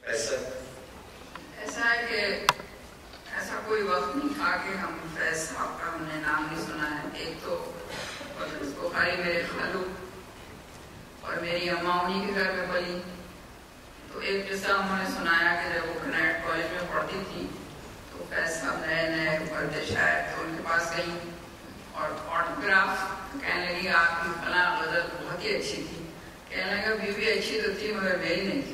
ऐसा है कि ऐसा कोई वक्त नहीं था कि हम फैज साहब का हमने नाम नहीं सुना है। एक तो बुखारी मेरे खालू और मेरी अम्मा उन्हीं के घर में पली, तो एक किस्सा उन्होंने सुनाया कि जब वो कनाड कॉलेज में पढ़ती थी तो फैज साहब नए नए पढ़ते शायद, तो उनके पास गई और ऑटोग्राफ कहने लगी आपकी फला गजल बहुत ही अच्छी थी। कहने लगा बीवी अच्छी तो थी मगर मेरी नहीं थी।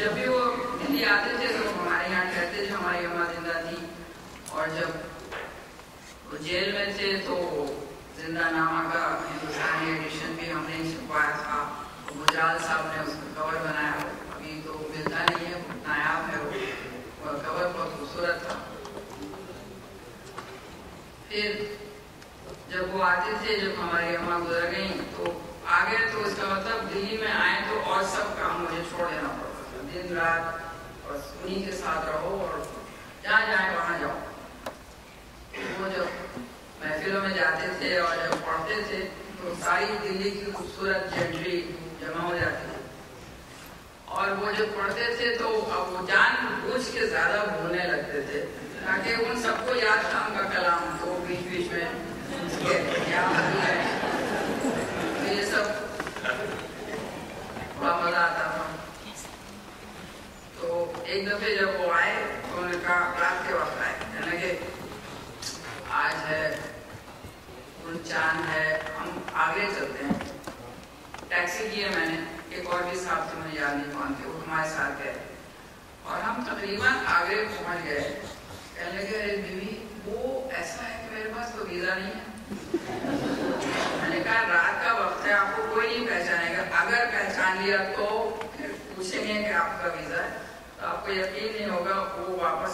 जब भी वो दिल्ली आते थे तो हमारे यहाँ कहते थे हमारी अम्मा जिंदा थी, और जब वो जेल में थे तो जिंदानामा का हिंदुस्तानी एडिशन भी हमने छपवाया था। गुजराल साहब ने उसका कवर बनाया, अभी तो मिलता नहीं है, नायाब है वो कवर, बहुत खूबसूरत था। फिर जब वो आते थे, जब हमारी अम्मा गुजर गई तो आ गए, तो इसका मतलब दिल्ली में आए तो और सब काम मुझे छोड़ देना पड़ता था। दिन रात बस उन्हीं के साथ रहो और जहाँ जाए वहाँ जाओ। वो जब महफिलों में जाते थे और जब पढ़ते थे तो सारी दिल्ली की खूबसूरत जेंट्री जमा हो जाती थी, और वो जब पढ़ते थे तो अब वो जानबूझ के ज्यादा बोलने लगते थे ताकि उन सबको याद था उनका कलाम, तो बीच बीच में याद है। तो ये सब बड़ा मजा आता था। तो एक दफे जब वो आए तो उन्होंने कहा रात के वक्त आए, कहने लगे आज है चांद है, हम आगे चलते हैं। टैक्सी की है मैंने, एक और भी साहब थे मुझे याद नहीं कौन थे, वो हमारे साथ गए और हम तकरीबन आगे पहुंच गए। कहने लगे अरे बीवी वो ऐसा है कि मेरे पास तो वीजा नहीं है। मैंने कहा रात का वक्त है, आपको कोई नहीं पहचानेगा, अगर पहचान लिया तो फिर पूछेंगे कि आपका वीजा है, तो आपको यकीन नहीं होगा। वो वापस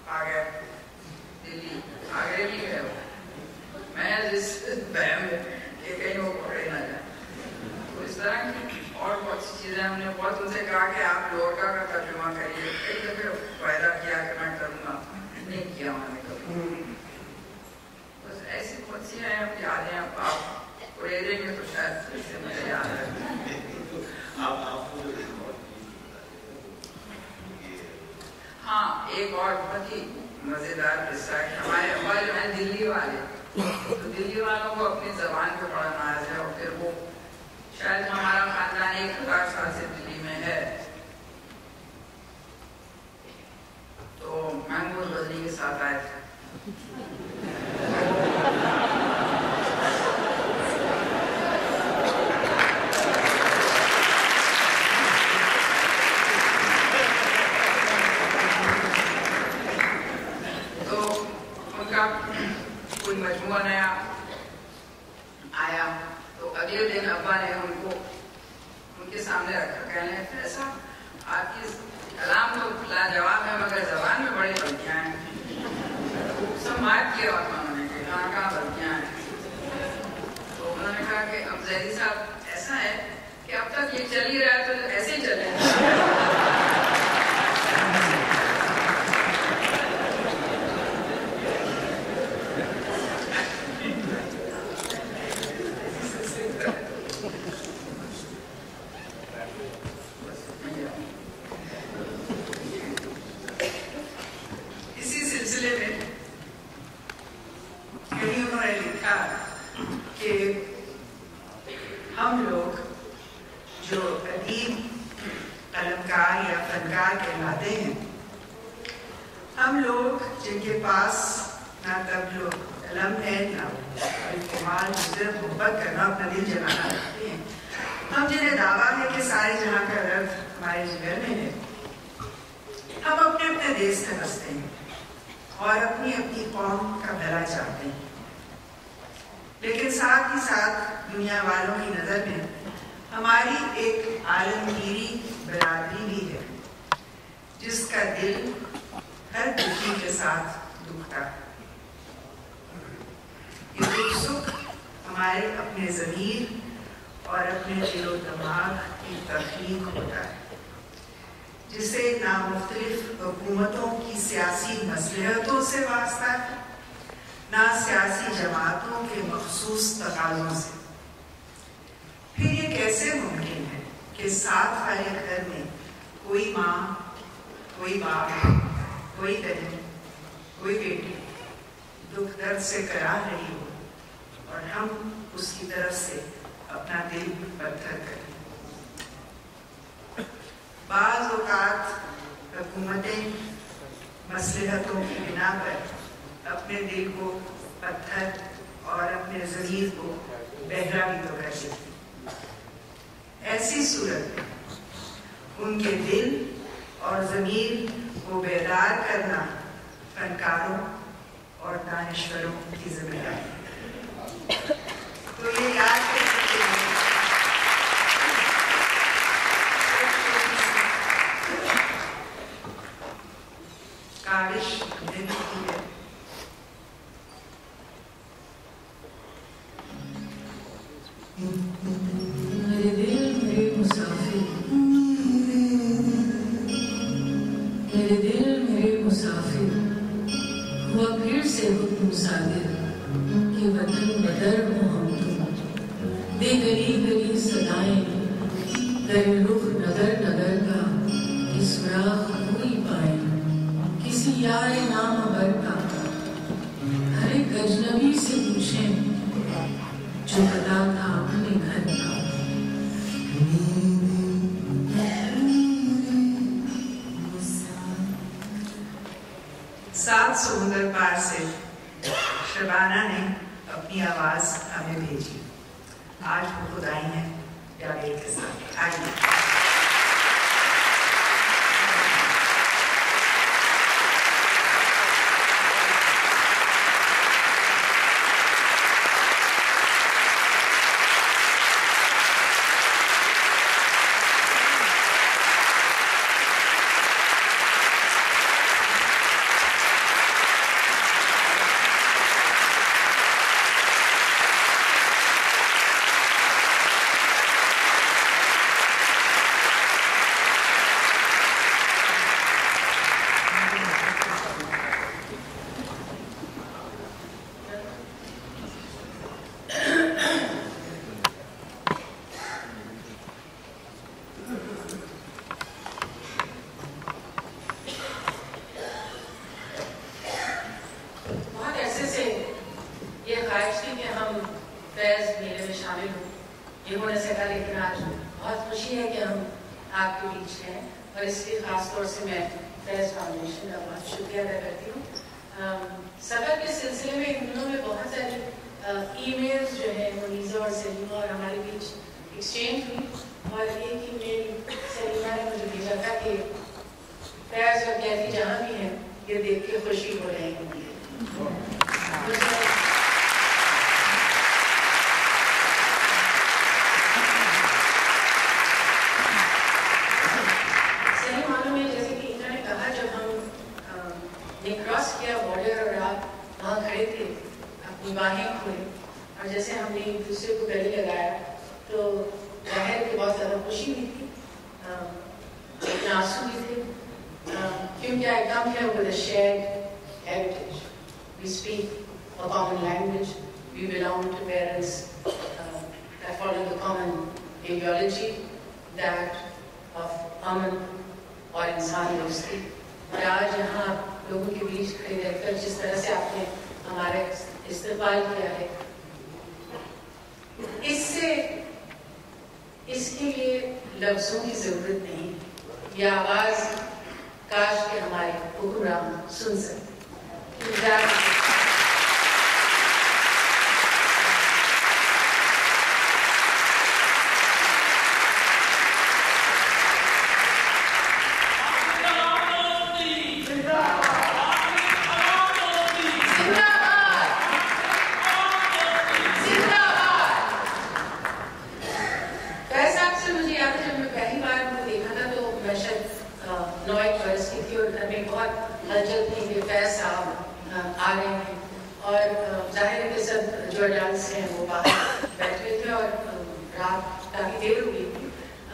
आ गए दिल्ली, आगरे भी गए वो, मैं जिस बहम कि कहीं वो पकड़े ना जाए। तो इस तरह की और बहुत सी चीजें हमने बहुत उनसे कहा कि आप लोरका का तर्जुमा करिए, कई दफे वायदा किया कि मैं करूँगा, नहीं किया मैंने कभी। बस ऐसी बहुत सी हैं यादें, आप उड़े देंगे तो शायद इससे मुझे याद है। हाँ, एक और बहुत ही मजेदार किस्सा है। हमारे अब्बा जो है दिल्ली वाले, तो दिल्ली वालों को अपनी जबान पे बड़ा नाज है, और फिर वो शायद हमारा खानदान 1000 साल से दिल्ली में है, तो महमूद गजनी के साथ आए थे। तो उनका कोई मजमुआ नया आया, तो अगले दिन अब्बा ने उनको उनके सामने रखा। कहने ऐसा आपकी कलाम तो लाजवाब है मगर जबान में बड़ी गलतियां हैं। सम्मान किया उन्होंने कि कहाँ गलतियां हैं। तो उन्होंने कहा कि अब जैदी साहब ऐसा है कि अब तक ये चल ही रहा है तो ऐसे ही चले। लेकिन साथ ही साथ दुनिया वालों की नजर में हमारी एक आलमगीरी बरादरी भी है, जिसका दिल हर दुखी के साथ दुखता है। ये दुख सुख हमारे अपने ज़मीर और अपने दिलो दिमाग की तख्लीक होता है, जिसे ना मुख्तलिफ हुकूमतों की सियासी मसलहतों से वास्ता है, ना सियासी जमातों के मखसूस तकाज़ों से। फिर ये कैसे मुमकिन है कि साथ वाले घर में कोई माँ, कोई बाप, कोई बहन, कोई बेटी दुख दर्द से करा रही हो और हम उसकी तरफ से अपना दिल पत्थर करें। बाज़ औक़ात हुकूमतें मसलहतों की बिना पर अपने दिल को पत्थर और अपने ज़मीर को बहरा भी तो कर देती। ऐसी सूरत में उनके दिल और ज़मीर को बेदार करना फनकारों और दानिश्वरों की जिम्मेदारी है। तो ये याद कर सकते हैं काविश दिन की है। मेरे दिल मेरे मुसाफिर, मेरे दिल मेरे मुसाफिर, हुआ फिर से हुक्म सादिर कि वतन बदर हो हम तुम। दे गली गली सदाएं दर रुख नगर नगर का कि सुराग हो ही पाए किसी यार नामवर का। हर एक अजनबी से पूछें जो पता था अपने घर का। 7 समुंदर पार से शबाना ने अपनी आवाज हमें भेजी। आज वो खुद आई हैं जावेद के साथ। आइए।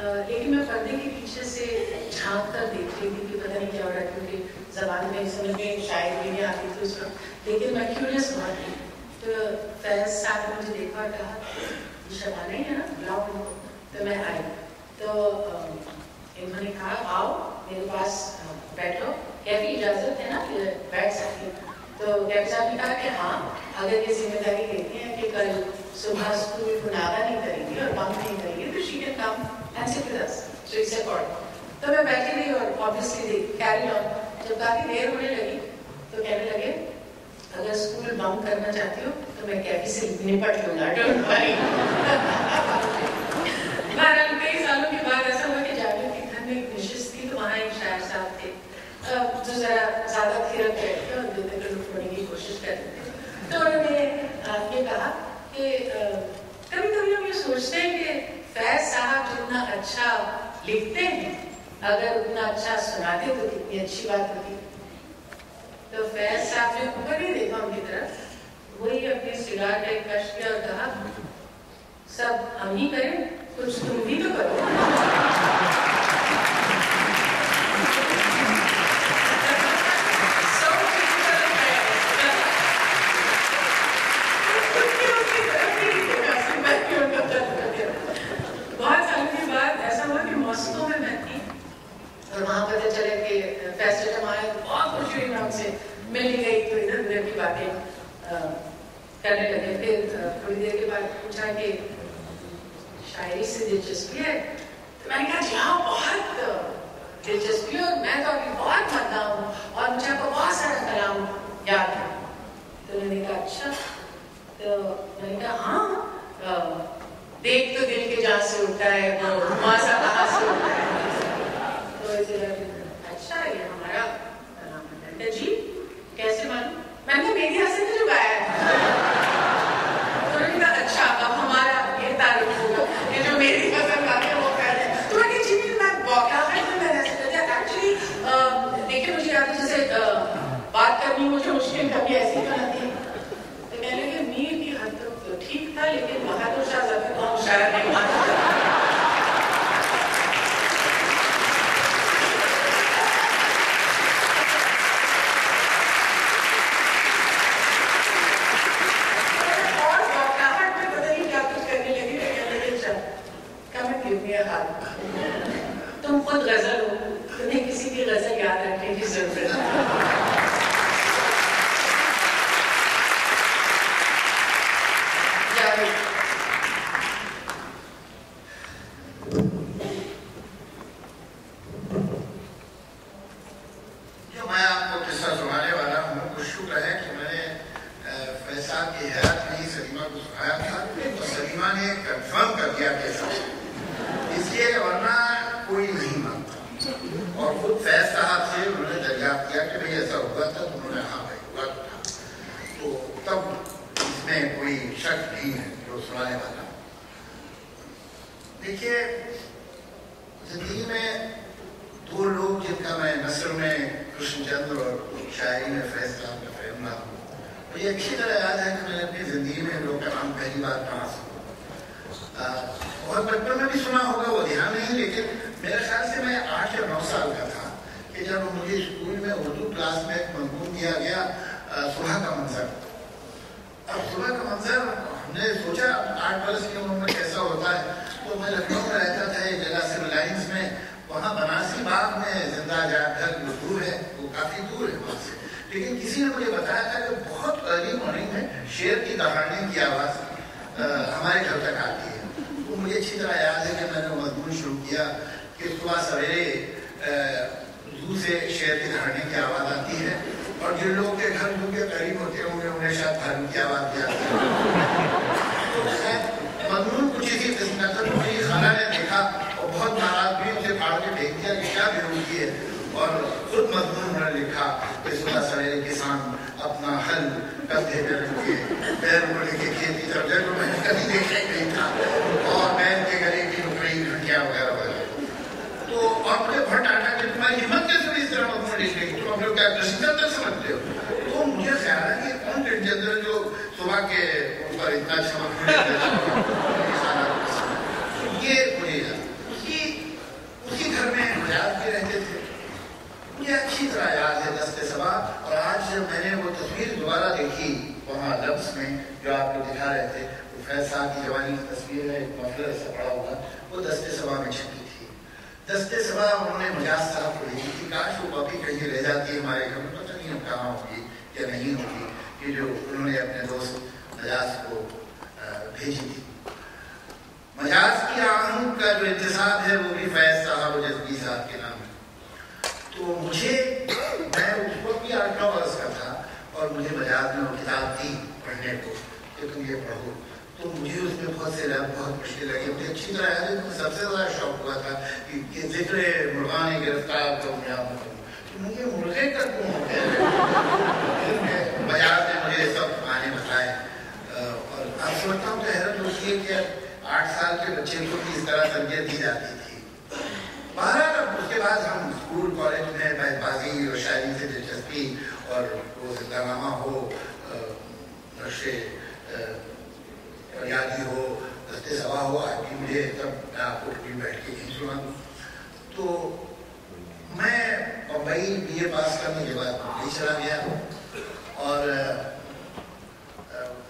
लेकिन मैं पर्दे के पीछे से झांक कर देख रही थी कि पता नहीं क्या हो रहा है, क्योंकि जबान में समझ में शायद भी नहीं आती थी उस वक्त, लेकिन मैं क्यूरियस बहुत थी। तो फैज साहब ने मुझे देखा और कहा ये शबाना ही है ना, बुलाओ उनको। तो मैं आई, तो इन्होंने कहा आओ मेरे पास बैठो, कैफी इजाज़त है ना बैठ सकती हूँ। तो कैफी साहब ने कहा कि हाँ, अगर ये जिम्मेदारी लेती हैं कि कल सुबह स्कूल को नागा नहीं करेंगी और बंद नहीं करेंगी तो she can come and sit with us, so it's according. तो मैं बैठी रही और ऑब्वियसली कैरी ऑन। जब काफ़ी देर होने लगी तो कहने लगे अगर स्कूल बंद करना चाहती हो तो मैं कैफी से निपट लूँगा, डोंट वरी। बहरहाल कई सालों के बाद ऐसा हुआ कि जावेद के घर में एक नशिस्त थी, तो वहाँ एक शायर साहब थे जो ज़रा ज़्यादा थिरक रहे थे और दिल तक लुटने की कोशिश करते थे। तो उन्होंने ये कहा कि कभी कभी हम ये सोचते हैं कि फैज साहब जितना अच्छा लिखते हैं अगर उतना अच्छा सुनाते तो कितनी अच्छी बात होती। तो फैज साहब ने ऊपर ही देखा उनकी तरफ, वही अपनी सिगार का एक कश किया और कहा सब हम ही करें, कुछ तुम भी तो करो। बहुत सालों के बाद ऐसा हुआ कि मॉस्को में मैं थी और वहाँ पता चला कि फैज जब आए तो बहुत खुशी हुई, मैं उनसे मिल गई तो इधर उधर की बातें करने लगे। फिर थोड़ी देर के बाद पूछा कि शायरी से दिलचस्पी है, तो मैंने कहा जी हाँ बहुत दिलचस्पी और मैं तो अभी बहुत मरना हूँ और मुझे आपको बहुत सारा कलाम याद है। तो उन्होंने कहा अच्छा, तो मैंने कहा हाँ देख तो दिल के जहाँ से उठता है वो मासा कहाँ से उठता है। तो इसे अच्छा ये हमारा कलाम है जी, कैसे मालूम? मैंने मेरी हंसी में जो गाया है। तो उन्होंने कहा अच्छा अब हमारा ये तारीफ होगा कि जो मेरी पसंद आते हैं वो कह रहे हैं। तो मैंने जी मैं बौखलाहट में मैंने ऐसे कर दिया। एक्चुअली देखिए मुझे याद है जैसे बात करनी मुझे मुश्किल कभी ऐसी तो नहीं थी। तो कहने लगे मीर की हद तक तो ठीक था लेकिन बहादुर शाह जफर को हम शायद नहीं मानते। तुम खुद गजल हो, तुम्हें किसी की गजल याद रखने की जरूरत है। जो मैं आपको किस्सा सुनाने वाला हूँ, कुछ शुक्र है कि मैंने फैसल की हयात में ही सलीमा को सुनाया था और सलीमा ने कंफर्म कर दिया कि इसलिए वरना कोई नहीं मानता। और खुद फैज साहब से उन्होंने दरियाफ्त किया कि भाई ऐसा हुआ था, तो उन्होंने हाँ भाई हुआ था। तो तब इसमें कोई शक नहीं है जो सुनाने वाला। देखिए जिंदगी में दो लोग जिनका मैं नस्र में कृष्णचंद्र और शायरी में फैज साहब का फैम रहा हूँ, मुझे अच्छी तरह याद है कि मैंने अपनी जिंदगी में इन लोग का नाम पहली बार कहा सुना। बहुत बचपन में भी सुना होगा, वो ध्यान नहीं, लेकिन मेरे ख्याल से मैं 8 या 9 साल का था कि जब मुझे स्कूल में उर्दू क्लास में एक मजमून दिया गया सुबह का मंजर। अब सुबह का मंजर हमने सोचा 8 बरस की उम्र में कैसा होता है। तो मैं लखनऊ में रहता था एक जगह सिविल लाइन्स में, वहाँ बनारसी बाग में जिंदा जाकर जो दूर है वो काफ़ी दूर है वहाँ से, लेकिन किसी ने मुझे बताया था कि बहुत अर्ली मॉर्निंग में शेर की दहाड़ने की आवाज़ हमारे घर तक आती है। तो मुझे अच्छी तरह याद है कि मैंने मजमून शुरू किया कि सुबह सवेरे जू से शेर की दहाड़ने की आवाज़ आती है और जिन लोगों के घर जू के करीब होते होंगे उन्हें शायद भालू की आवाज़ भी आती है। तो मजमून कुछ इसी किस्म का था। तो मेरी खाला ने देखा और बहुत नाराज भी उसे फाड़ के फेंक दिया कि क्या बेरूकी है, और खुद मजमून उन्होंने लिखा कि सुबह सवेरे किसान अपना हल कंधे पे रखे पैर को लेके खेती तरफ जाए, तो मैंने कभी देखा ही नहीं था, और बैल के गले की नुकड़ी घंटियाँ वगैरह वगैरह। तो और मुझे बहुत डांटा कि तुम्हारी हिम्मत कैसे इस तरह मजमून लिखने की, तुम हम लोग क्या कृष्णचंद्र समझते हो? तो मुझे ख्याल है कि कौन कृष्णचंद्र जो सुबह के ऊपर इतना अच्छा मजमून, ये मुझे लफ्ज़ में जो आप लोग दिखा रहे थे, वो फैज साहब की जवानी की तस्वीर है, एक मफलर ऐसा पड़ा हुआ, वो दस्ते सबा में छपी थी। दस्ते सबा उन्होंने मजाज साहब को भेजी थी। काश वो कॉपी कहीं रह जाती है हमारे घर में, पता नहीं अब कहाँ होगी या नहीं होगी, कि जो उन्होंने अपने दोस्त मजाज को भेजी थी। मजाज की आहंग का जो इंतसाब है वो भी फैज साहब और जसबी साहब के नाम है। तो मुझे, मैं उस वक्त भी 8-9 वर्ष का था और मुझे मजाज में वो किताब दी पढ़ने को कि तुम ये पढ़ो, तो मुझे उसमें बहुत से बहुत मुश्किल लगी। मुझे अच्छी तरह याद है, मुझे सबसे ज़्यादा शौक हुआ था कि ये जिक्र मुर्गान गिरफ्तार को मैं आप बताऊँ, तो मुझे मुर्गे का क्यों हो गया। मजाज ने मुझे सब गाने बताए और अब सोचता हूँ तो हैरत होती है कि 8 साल के बच्चे को भी इस तरह तरबियत दी जाती थी। बहरहाल उसके बाद हम स्कूल कॉलेज में बाजी और शायरी से दिलचस्पी, और वो जिंदानामा हो, नक्शे यादी हो, दस्ते सभा हो, आज भी मुझे तब मैं आपको कभी बैठ के नहीं सुना दूँ। तो मैं बम्बई BA पास करने के बाद मुंबई चला गया और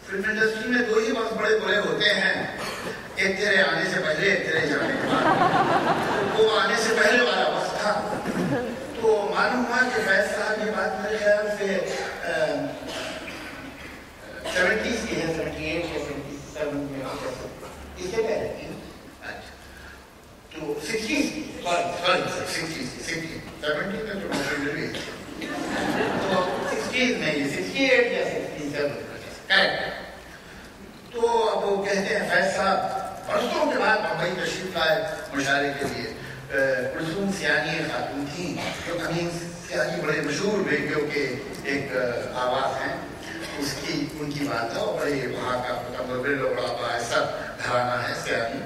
फिल्म इंडस्ट्री में 2 ही वक्त बड़े बुरे होते हैं, एक तेरे आने से पहले, एक तेरे जाने के बाद। वो आने से पहले वाला वक्त था। तो मालूम हुआ कि फैज साहब ये बात मेरे ख्याल से 70s की है, 78 या 77 में, इससे पहले थी। अच्छा, तो 60s की, सॉरी 60s की, 70 में तो मुझे मिल गई। तो 60s में ये 68 या 67 करेक्ट। तो अब वो कहते हैं फैज साहब बरसों के बाद बम्बई तशरीफ लाए मुशारे के लिए। कुलसूम सियानी खातून थी, जो अमीन सियानी बड़े मशहूर बेटियों के एक आवाज़ हैं, उसकी उनकी बात है, और बड़े वहाँ का मुतबर्रिर और बड़ा बाइज़्ज़त घराना है सियानी।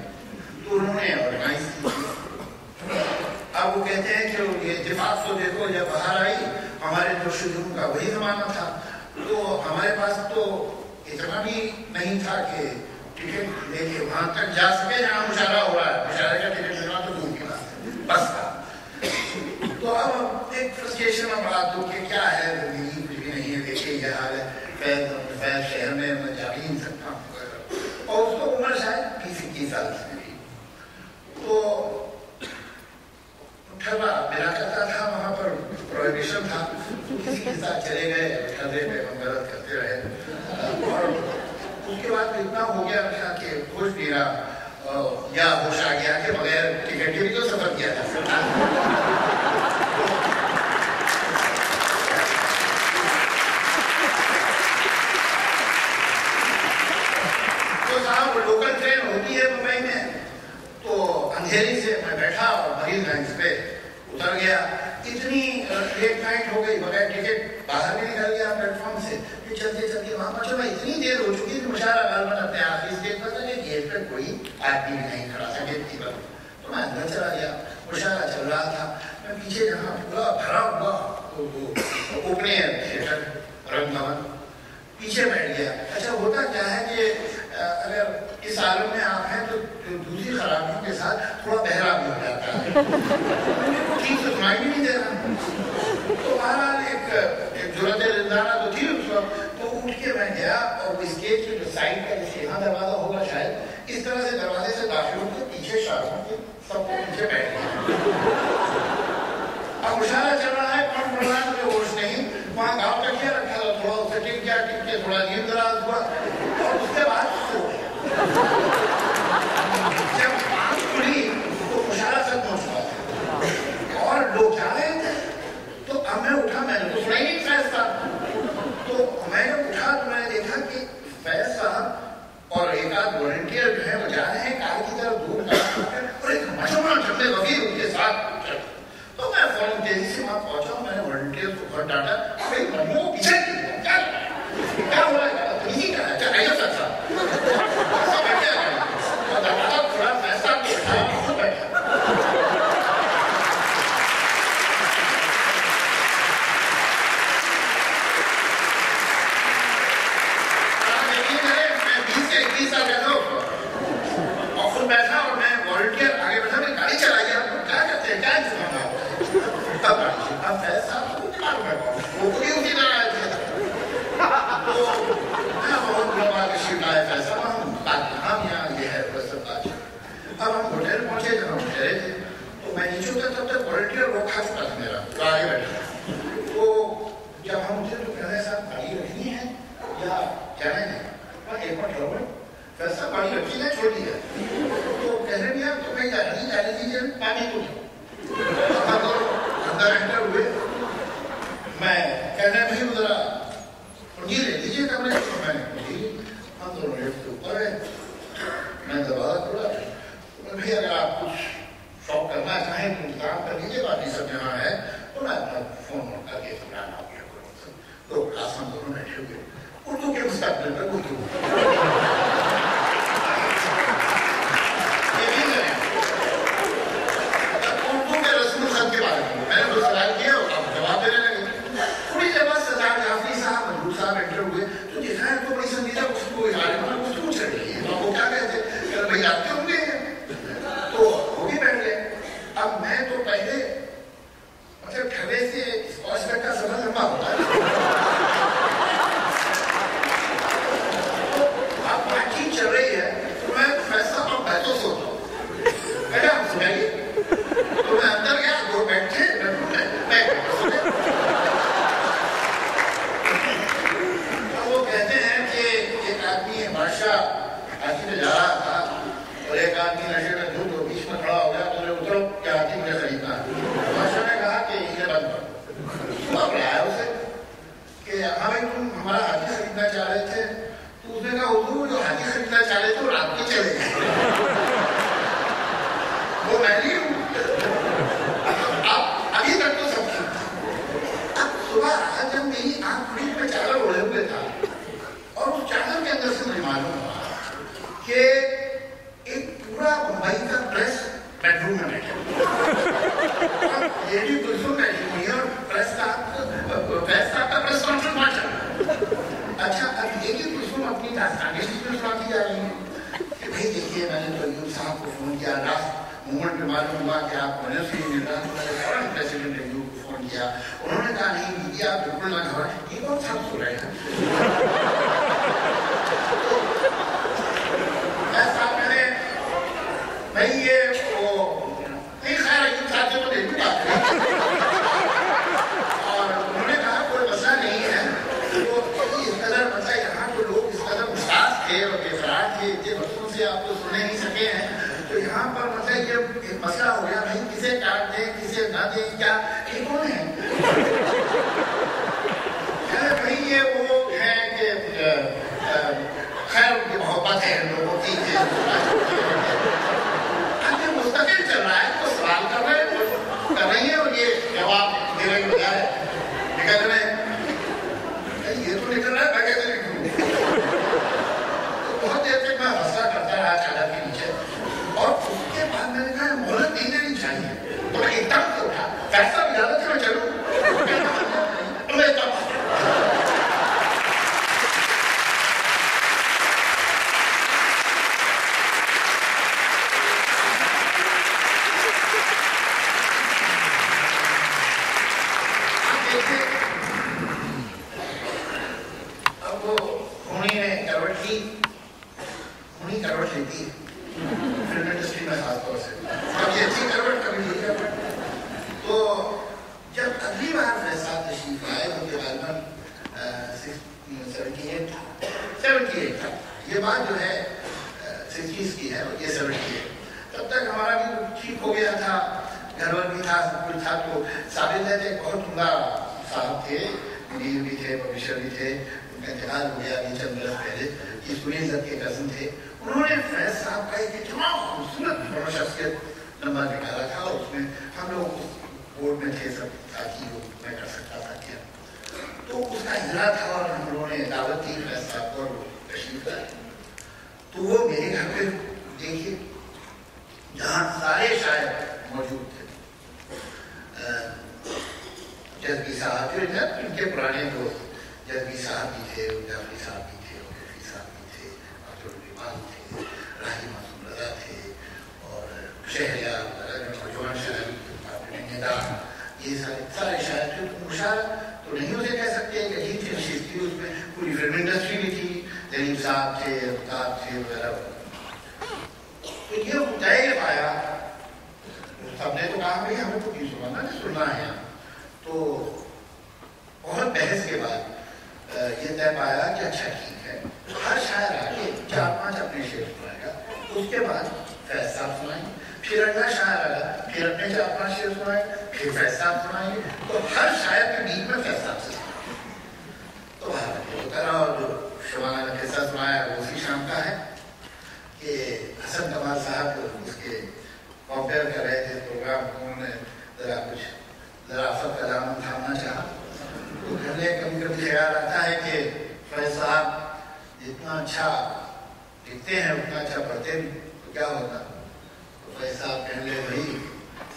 तो उन्होंने ऑर्गेनाइज की। अब वो कहते हैं कि ये इत्तेफाक तो देखो, जब बाहर आई हमारे तो शुरू का वही ज़माना था, तो हमारे पास तो इतना भी नहीं था कि टिकट लेके वहां तक जा सके जहाँ मुशारा हो रहा है। मुशारे का टिकट लेना तो दूर की बात है, बस का। तो अब एक फ्रस्ट्रेशन में बड़ा दुख कि क्या है, जिंदगी कुछ भी नहीं है, देखिए ये हाल है, फैज शहर में मैं जा भी नहीं सकता। और उसको उम्र शायद 20-21 साल की थी। तो ठहरा मेरा कहता था, वहाँ पर प्रोहिबिशन था, किसी के साथ चले गए, ठहरे पे हम गलत करते रहे। और उसके बाद इतना हो गया था कि होश नहीं रहा, या होश आ गया कि बगैर टिकट के भी तो सफर किया जा सकता। तो साहब लोकल ट्रेन होती है मुंबई में, तो अंधेरी से मैं बैठा और मरीजगंज पे उतर गया। इतनी लेट नाइट हो गई, बगैर टिकट बाहर भी निकल गया प्लेटफॉर्म से। चलते चलते वहां पहुंचे, मैं इतनी देर हो चुकी थी, मुशारा गालबन अपने आखिरी स्टेज पर था कि गेट पर कोई आदमी भी नहीं खड़ा था, गेट कीपर। तो मैं अंदर चला गया, मुशारा चल रहा था। मैं पीछे जहाँ पूरा भरा हुआ ओपन थिएटर रंगभवन, पीछे बैठ गया। अच्छा, होता क्या है कि अगर इस आलम में आप हैं तो दूसरी खराबियों के साथ थोड़ा बहरा भी हो जाता है, ठीक से सुनाई भी नहीं दे रहा। तो बहरहाल एक जुर्रत जिंदाना तो थी उस वक्त। तो उठ के मैं गया और स्टेज के जो साइड का, जैसे यहाँ दरवाजा होगा शायद, इस तरह से दरवाजे से दाखिल होकर पीछे शाहरुख के सबको पीछे बैठ गया। अब मुशारा चल रहा है, कौन पढ़ रहा है मुझे होश नहीं। वहाँ गाँव का क्या रखा था, थोड़ा उससे टिक गया, टिक के थोड़ा नींद दराज हुआ और उसके बाद सो गया। जब आँख खुली तो मुशारा सब पहुँच चुका था और लोग जा रहे थे। तो अब मैं उठा, मैंने तो सुना ही नहीं फैज साहब। तो मैंने उठा तो मैंने देखा कि फैज साहब और एक आध वॉलंटियर जो है वो जा रहे हैं कार की तरफ दूर और एक मशहूर ठंडे वकील उनके साथ। तो मैं फौरन तेजी से वहां पहुंचा, मैंने वॉलंटियर को बहुत डांटा, पीछे क्या हो रहा है, इसी का है, क्या नहीं हो सकता। थोड़ा फैसला बैठा। बैठा और मैं वॉलंटियर आगे बैठा, मैं गाड़ी चलाई, क्या करते हैं, क्या तब अब फैज साहब वो भी उसी तरह आए थे। तो गवर्नमेंट फैसला पानी रखी है छोड़ दिया। तो कह रहे भैया तो कहीं जाने दीजिए पानी को अंदर एंटर हुए। मैं कहने भाई जरा ये ले लीजिए कमरे को। मैंने हम दोनों लिफ्ट के ऊपर है। मैं दरवाजा खोला भैया अगर आप कुछ शॉप करना चाहें तो इंतजाम कर लीजिए बाकी सब यहाँ है। तो मैं अपना फोन करके सुनाना हो गया तो आसान दोनों बैठे हुए उर्दू के मुस्तकबिल पर उर्दू उर्दू के रस्म खत के बारे में मैंने तो सवाल किया और आप जवाब देने लगे। थोड़ी देर बाद सरदार जाफरी साहब मजदूर साहब एंटर हुए तो देखा है तो बड़ी संजीदा उसको कुछ पूछ रही है। तो वो क्या कहते भाई आपके होंगे तो वो भी बैठ गए। अब मैं तो पहले मतलब खबे से स्कॉच तक का सफर लंबा होता है। तो अब बातचीत चल रही है तो मैं फैसला और बैठो सोता हूँ क्या आप सुनाइए। तो मैं अंदर गया दो बैठे तो वो कहते हैं कि एक आदमी बादशाह हाथी में जा रहा था और एक आदमी नशे में धूप बीच में खड़ा हो गया तो उतरो क्या हाथी मुझे खरीदना है। बादशाह ने कहा कि इसे बंद करो। बुलाया उसे कि हाँ भाई तुम हमारा हाथी खरीदना चाह रहे थे। तो उसने कहा हुजूर जो हाथी खरीदना चाह रहे थे वो रात को चले गए वो मैं नहीं हूँ। अब अभी तक तो सब ठीक था। अब सुबह जब मेरी आंख खुली में चादर ओढ़े हुए था और उस चादर के अंदर से मुझे मालूम हुआ कि एक पूरा मुंबई का प्रेस बेडरूम में बैठा ये भी कुलसुम बैठी हुई है और प्रेस का प्रेस कॉन्फ्रेंस वहां चल रहा है। अच्छा अब ये भी कुलसुम अपनी दास्तानें सुनाती जा रही है कि भाई देखिए मैंने तो अयूब साहब को फोन किया लास्ट मोमेंट में मालूम हुआ कि आप मिनिस्ट्री निर्णय फौरन प्रेसिडेंट अयूब को फोन किया। उन्होंने कहा नहीं दीदी आप बिल्कुल ना घबराएं ये बहुत साफ सो रहे हैं। भाई ये वो नहीं खैर अयूब साहब से तो देखी बात है और उन्होंने कहा कोई मसला नहीं है। तो इस कदर मतलब यहाँ तो लोग इस कदर उदास थे और बेकरार थे इतने वर्षों से आप तो सुने नहीं सके हैं। तो यहाँ पर मतलब ये एक मसला हो गया भाई किसे काट दें किसे ना दें क्या ये कौन है। भाई ये वो है कि खैर उनकी मोहब्बत है लोगों की मुस्तकिल चल रहा है तो सवाल कर रही है और ये जवाब देने के बजाय निकल रहे हैं ये तो निकल रहा है मैं कैसे लिखूं। तो बहुत देर तक मैं हंसा करता रहा चादर के नीचे और उसके बाद मैंने कहा मोहलत नहीं देनी चाहिए। तो मैं एकदम से उठा फैसला इजाजत से मैं चलूं तो मैं एकदम ये बात जो है 60s की है और ये 70 है। तब तक हमारा भी ठीक हो गया था घर वर भी था सब कुछ था। तो साबित है थे बहुत उमदा साहब थे मुदीर भी थे पब्लिशर भी थे उनका इंतकाल हो गया अभी चंद बरस पहले। ये सुनील दत्त के कजन थे। उन्होंने फैज साहब का एक इतना खूबसूरत शख्सियत नंबर निकाला था और उसमें हम लोग बोर्ड में थे सब ताकि वो मैं कर सकता था क्या। तो उसका हिला था और हम लोगों ने दावत दी फैज साहब को तशरीफ लाए। तो वो मेरे घर पे देखिए जहाँ सारे शायर मौजूद थे। जदगी साहब जो है उनके पुराने दोस्त जदगी साहब भी थे जाफरी साहब भी थे रफी साहब भी थे अब्दुल इमाम थे राही मासूम रजा थे और शहरियार जवान शायर ये सारे शायर थे। मुशार तो नहीं उसे कह सकते कि अजीब सी नशीस थी उसमें पूरी फिल्म इंडस्ट्री भी थी जलीम साहब थे अफ्ताब थे वगैरह। तो ये तय पाया सबने तो कहा भाई हमें तो क्यों सुनना है। तो बहुत बहस के बाद ये तय पाया कि अच्छा ठीक है हर शायर आके 4-5 अपने शेर सुनाएगा, उसके बाद फैज साहब सुनाएंगे, फिर अगला शायर आएगा, फिर अपने 4-5 शेर सुनाएंगे, फिर फैज साहब सुनाएंगे। तो हर शायर के बीच में फैज साहब से तो और जो शबाना ने किस्सा सुनाया वो उसी शाम का है कि हसन कमाल साहब उसके कंपेयर कर रहे थे प्रोग्राम को, उन्होंने जरा लराफत का दामन थामना चाहा। तो कहने कभी कभी ख्याल आता है कि फैज साहब जितना अच्छा लिखते हैं उतना अच्छा पढ़ते भी, तो क्या होगा। तो फैज साहब कहने लगे भाई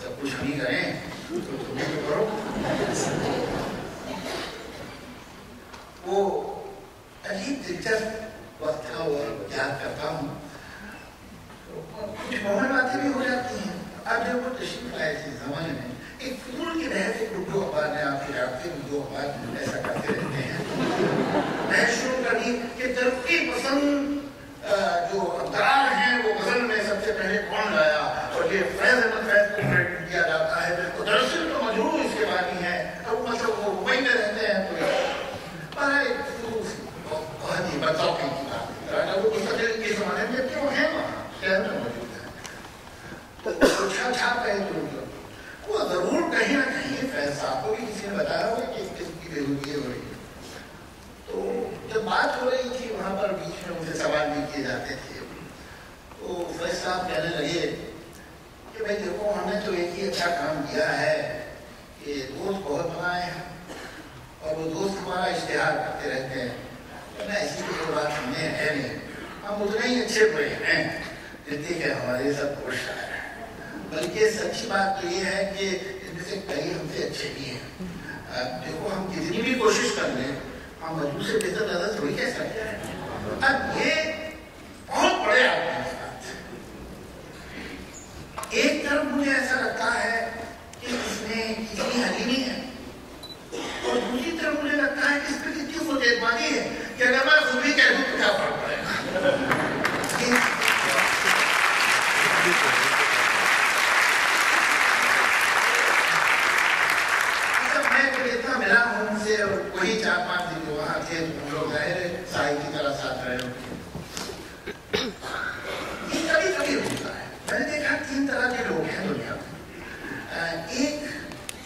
सब कुछ हम ही करें तो तुम्हें तो करो। वो अजीब दिलचस्प वक्त था, वो याद करता हूँ। कुछ मौन बातें भी हो जाती हैं। अब जब वो तशरीफ आए थे जमाने में, एक फूल की बहस एक उर्दू अखबार ने आपके रास्ते उर्दू अखबार ऐसा करते रहते हैं, बहस शुरू करी कि तरक्की पसंद जो अब्दार हैं वो गजल में सबसे पहले कौन लाया, और ये फैज अहमद फैज को क्रेडिट दिया जाता है। तो दरअसल तो मजरूर इसके बानी है, अब मतलब वो मुंबई में रहते हैं तो बहुत ही बदलाव की बात है। वो के जमाने में क्यों है वहाँ शहर में मौजूद है, तो छाप है तो वो जरूर कहीं ना कहीं फैज साहब को भी किसी ने बताया होगा कि किसकी बेहूदी हो रही है। तो जब बात हो रही थी वहाँ पर बीच में उनसे सवाल भी किए जाते थे, तो फैज साहब कहने लगे कि भाई देखो हमने तो एक ही अच्छा काम किया है कि दोस्त बहुत बनाए हैं और वो दोस्त हमारा इश्तेहार करते रहते हैं, तो ऐसी कोई बात हमने है नहीं, हम उतने ही अच्छे बुरे हैं जितने के हमारे सब दोस्त शायर हैं। बल्कि सच्ची बात तो ये है कि इनमें से कई हमसे अच्छे भी हैं। देखो हम कितनी भी कोशिश कर लें, हम मजबूर से बेहतर ज़्यादा थोड़ी कह सकते हैं। अब ये बहुत बड़े आदमी के साथ एक तरफ मुझे ऐसा लगता है कि इसमें कितनी हलीमी है, और दूसरी तरफ मुझे लगता है कि इसमें कितनी फुटेजबाजी है कि अगर मैं खुद भी कह दूँ तो क्या फर्क पड़ेगा। इतना मिला हूँ उनसे, और वही 4-5 दिन जो वहाँ थे तो हम लोग जाहिर साई की तरह साथ रहे। ये कभी कभी होता है। मैंने देखा 3 तरह के लोग हैं दुनिया में। एक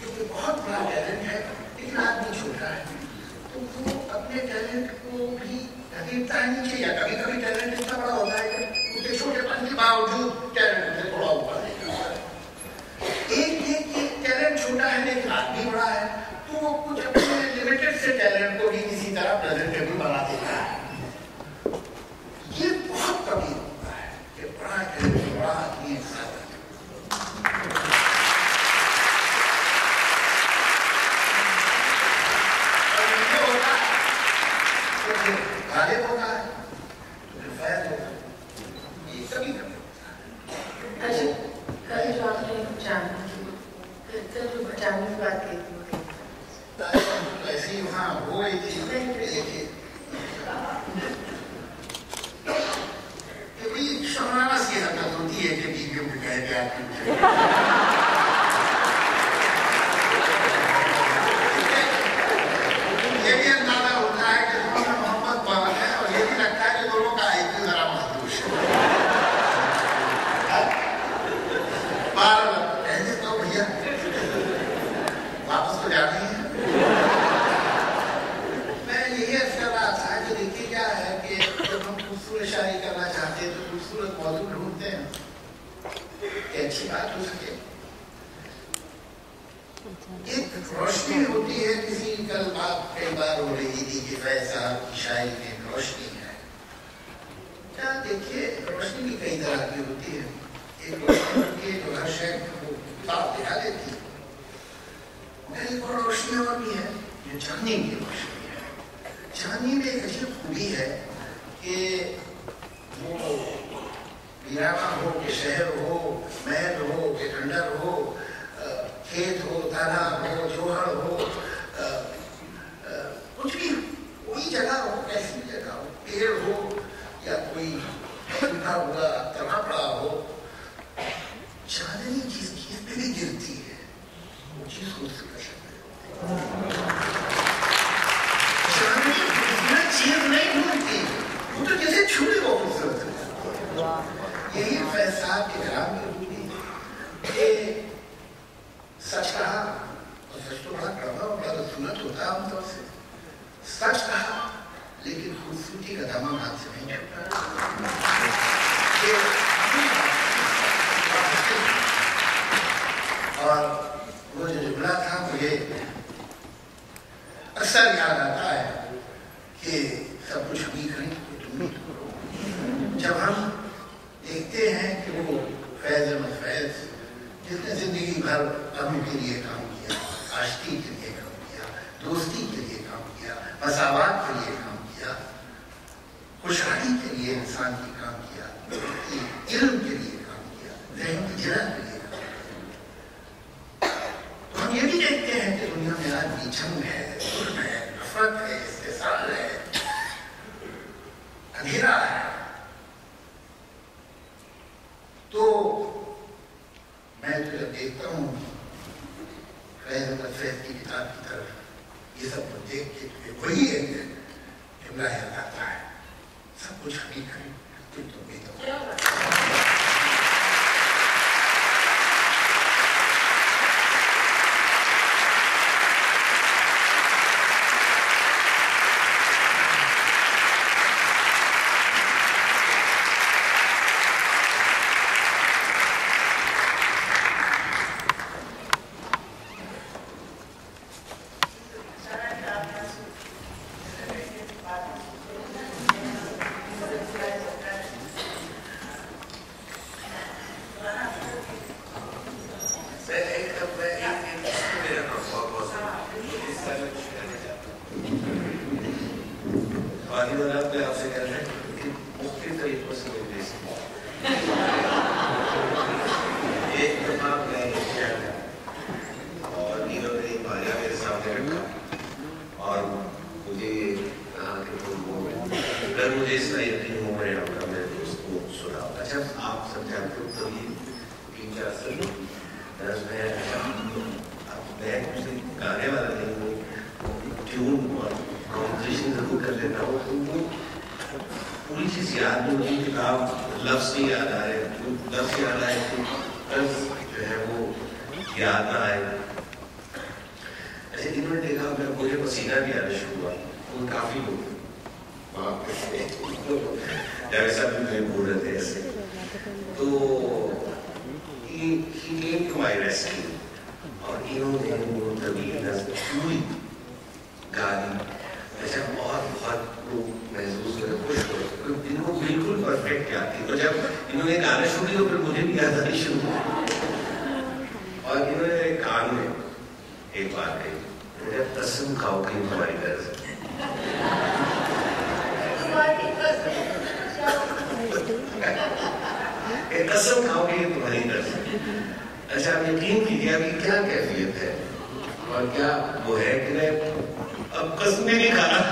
जो बहुत बड़ा टैलेंट है लेकिन आदमी छोटा है, तो वो अपने टैलेंट को भी खरीदता है नीचे, या कभी कभी टैलेंट इतना बड़ा होता है कि उसके छोटेपन के बावजूद टैलेंट उसे थोड़ा ऊपर लेकर आता है। एक टैलेंट छोटा है लेकिन आदमी बड़ा है, तो वो कुछ अपने लिमिटेड से टैलेंट को भी किसी तरह प्रेजेंटेबल बना देता है। ये बहुत कभी होता है कि बड़ा टैलेंट बड़ा आदमी एक साथ होता है, तो फिर गालिब होता है, तो फिर फैज होता है। ये कभी कभी होता है। कल जो आपने बचाने की बात की ऐसे ही वहाँ हो रही थी शमाना सी हरकत होती है कि बीवियों को कह दिया ये भी अंदाजा होता है कि दोनों में मोहब्बत बहुत है, और ये भी लगता है कि दोनों का आईक्यू जरा महदूश है। बार कह देता हूँ भैया वापस तो जाना ही है। मैं यही अर्ज कर रहा था कि देखिए क्या है कि जब हम खूबसूरत शायरी करना चाहते हैं तो खूबसूरत मौजूद ढूंढते हैं कि अच्छी बात हो सके। एक रोशनी होती है, किसी कल बात कई बार हो रही थी कि फैज साहब की शायरी में रोशनी है। क्या देखिए रोशनी भी कई तरह की होती है। एक रोशनी होती है जो हर शय को साफ दिखा देती है, एक और रोशनी और भी है जो चांदनी की रोशनी है। चांदनी में एक अजीब खूबी है कि वो वीराना हो कि शहर हो, महल हो कि खंडर हो, खेत हो, तालाब हो, जोहर हो, कुछ भी कोई जगह हो, कैसी भी जगह हो, पेड़ हो या कोई सूखा हुआ तना पड़ा हो, चांदनी जिस चीज पे भी गिरती है वो चीज खूबसूरत चीज नहीं ढूंढती, वो तो जैसे छुरी को खूबसूरत यही फैज साहब के ग्राम की खूबी है। ये सच कहा, और सच तो बड़ा कड़वा और बड़ा सुनत होता है आमतौर से, सच कहा लेकिन खूबसूरती का दामन हाथ से नहीं छूटा। और वो जो जुमला था मुझे अक्सर याद आता है कि सब कुछ हम ही करें तो तुम ही करो। जब हम देखते हैं कि वो फैज अहमद फैज जिसने जिंदगी भर अमन के लिए काम किया, आशिकी के लिए काम किया, दोस्ती के लिए काम किया, मसावत के लिए काम किया, खुशहाली के लिए इंसान की काम किया, इल्म के लिए काम किया, ज़हन की जरा के लिए काम किया। तो हम ये भी देखते हैं कि दुनिया में आज भी जंग है, जुल्म है, नफरत है, इस्तेसाल है, अंधेरा है। तो मैं तो जब देखता हूँ फैज अहमद फैज की किताब की तरफ, ये सब कुछ देख के वही एक जुमला याद आता है, सब कुछ हम ही करें तो तुम भी करो। आपसे कह रहे हैं कि मुख्तलिफ तरीकों से लोग दे सकते एक दफा मैं और इन्होंने भाया मेरे सामने रखा और मुझे कहा कि अगर मुझे इसका यकीन हो रहा होगा मेरे दोस्त को सुना। अच्छा आप सब जानते हो तभी 3-4 साल नज़्म है। अब मैं कुछ गाने वाला नहीं हूँ, ट्यून और कॉम्पोजिशन जरूर कर लेता हूँ, तो वो पूरी चीज़ याद नहीं होती, किताब लफ्ज़ नहीं याद आ रहे, लफ्ज़ याद आए तो तर्ज जो है वो याद ना आए। ऐसे इन्होंने देखा मुझे पसीना भी आना शुरू हुआ, वो काफ़ी लोग वहाँ पे ऐसा भी मैं बोल रहे थे ऐसे। तो he came to my rescue और इन्होंने वो तभी पूरी गाली ऐसा बहुत लोग महसूस हुए, खुश हुए, इनको बिल्कुल परफेक्ट आती। तो जब इन्होंने गाना शुरू किया तो फिर मुझे भी याद आनी शुरू हुई। और इन्होंने कान में एक बात कही, मुझे कसम खाओ कि तुम्हारी तरह से कसम खाओ कि तुम्हारी तरह से। अच्छा आप यकीन कीजिए अभी क्या कैफियत है और क्या वो है कि मैं अब कसम नहीं खा रहा।